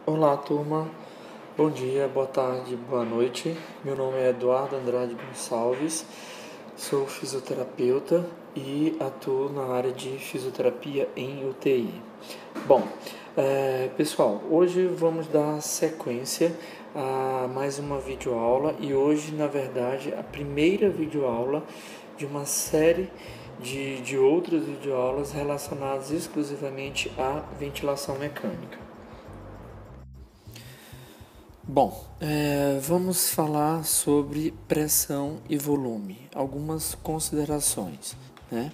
Olá, turma. Bom dia, boa tarde, boa noite. Meu nome é Eduardo Andrade Gonçalves, sou fisioterapeuta e atuo na área de fisioterapia em UTI. Bom, pessoal, hoje vamos dar sequência a mais uma videoaula e hoje, na verdade, a primeira videoaula de uma série de outras videoaulas relacionadas exclusivamente à ventilação mecânica. Bom, vamos falar sobre pressão e volume, algumas considerações, né?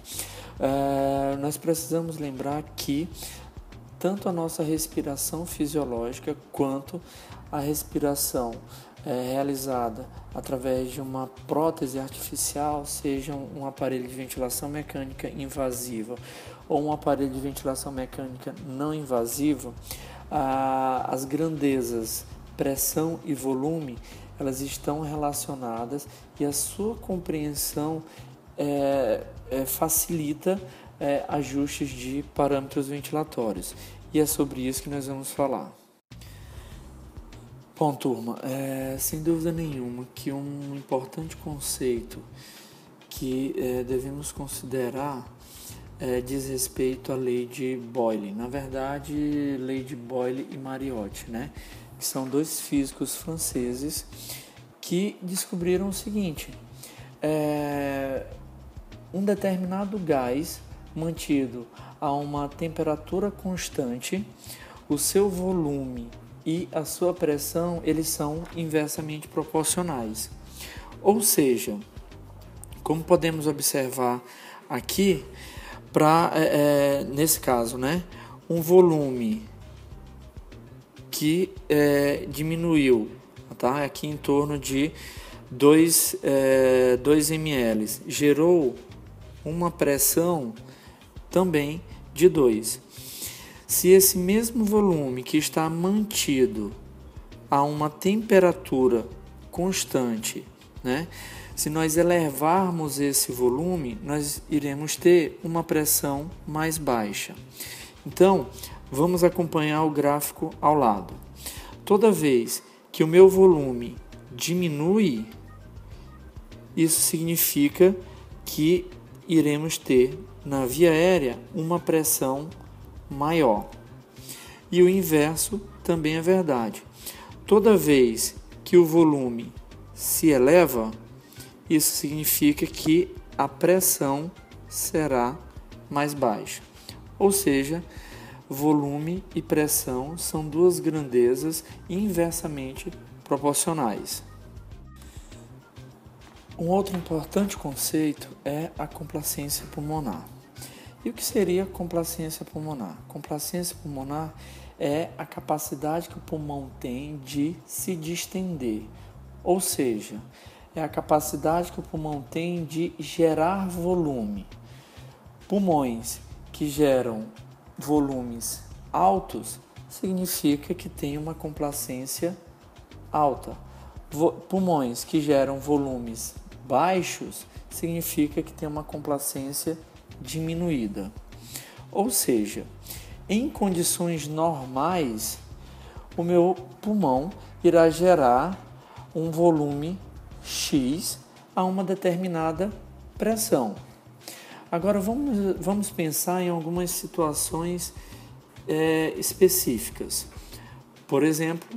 Nós precisamos lembrar que tanto a nossa respiração fisiológica quanto a respiração realizada através de uma prótese artificial, seja um aparelho de ventilação mecânica invasiva ou um aparelho de ventilação mecânica não invasiva, as grandezas pressão e volume, elas estão relacionadas e a sua compreensão facilita ajustes de parâmetros ventilatórios. E é sobre isso que nós vamos falar. Bom, turma, sem dúvida nenhuma que um importante conceito que devemos considerar diz respeito à lei de Boyle. Na verdade, lei de Boyle e Mariotti, né? Que são dois físicos franceses que descobriram o seguinte: um determinado gás mantido a uma temperatura constante, o seu volume e a sua pressão, eles são inversamente proporcionais. Ou seja, como podemos observar aqui, nesse caso, né, um volume que diminuiu, tá? Aqui em torno de 2 ml, gerou uma pressão também de 2. Se esse mesmo volume que está mantido a uma temperatura constante, né? Se nós elevarmos esse volume, nós iremos ter uma pressão mais baixa. Então, vamos acompanhar o gráfico ao lado. Toda vez que o meu volume diminui, isso significa que iremos ter na via aérea uma pressão maior. E o inverso também é verdade. Toda vez que o volume se eleva, isso significa que a pressão será mais baixa. Ou seja, volume e pressão são duas grandezas inversamente proporcionais. Um outro importante conceito é a complacência pulmonar. E o que seria complacência pulmonar? Complacência pulmonar é a capacidade que o pulmão tem de se distender, ou seja, é a capacidade que o pulmão tem de gerar volume. Pulmões que geram volumes altos significa que tem uma complacência alta. Pulmões que geram volumes baixos significa que tem uma complacência diminuída. Ou seja, em condições normais, o meu pulmão irá gerar um volume X a uma determinada pressão. Agora vamos pensar em algumas situações específicas. Por exemplo,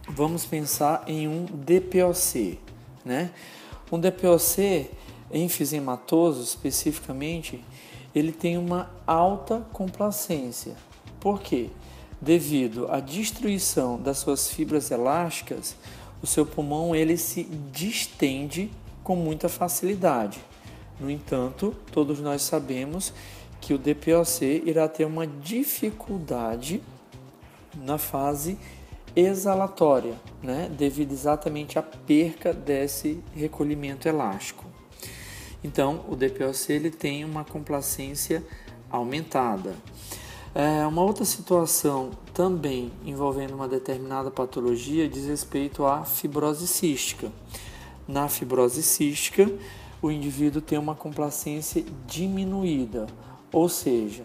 vamos pensar em um DPOC, né? Um DPOC enfisematoso, especificamente, ele tem uma alta complacência. Por quê? Devido à destruição das suas fibras elásticas, o seu pulmão ele se distende com muita facilidade. No entanto, todos nós sabemos que o DPOC irá ter uma dificuldade na fase exalatória, né? Devido exatamente à perca desse recolhimento elástico. Então, o DPOC ele tem uma complacência aumentada. Uma outra situação também envolvendo uma determinada patologia diz respeito à fibrose cística. Na fibrose cística, o indivíduo tem uma complacência diminuída, ou seja,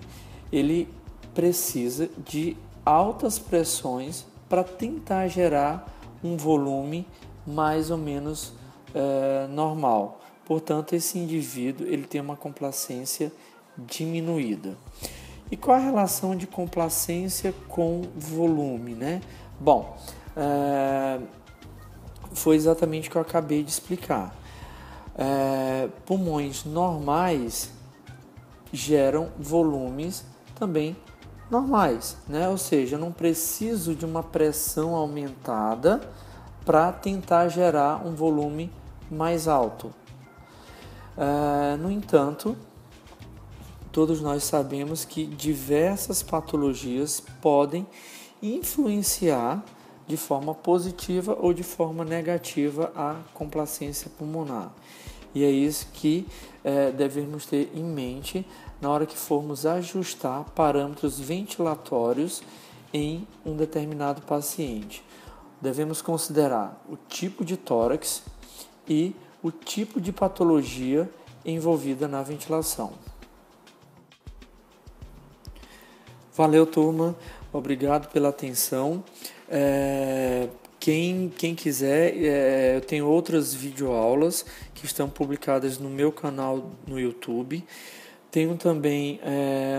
ele precisa de altas pressões para tentar gerar um volume mais ou menos normal. Portanto, esse indivíduo ele tem uma complacência diminuída. E qual a relação de complacência com volume, né? Bom, foi exatamente o que eu acabei de explicar. Pulmões normais geram volumes também normais, né? Ou seja, eu não preciso de uma pressão aumentada para tentar gerar um volume mais alto. No entanto, todos nós sabemos que diversas patologias podem influenciar de forma positiva ou de forma negativa a complacência pulmonar. E é isso que devemos ter em mente na hora que formos ajustar parâmetros ventilatórios em um determinado paciente. Devemos considerar o tipo de tórax e o tipo de patologia envolvida na ventilação. Valeu, turma. Obrigado pela atenção. Quem quiser, eu tenho outras videoaulas que estão publicadas no meu canal no YouTube. Tenho também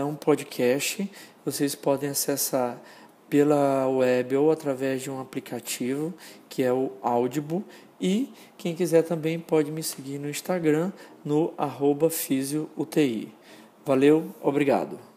um podcast. Vocês podem acessar pela web ou através de um aplicativo que é o Audible. E quem quiser também pode me seguir no Instagram no @fisiouti. Valeu, obrigado.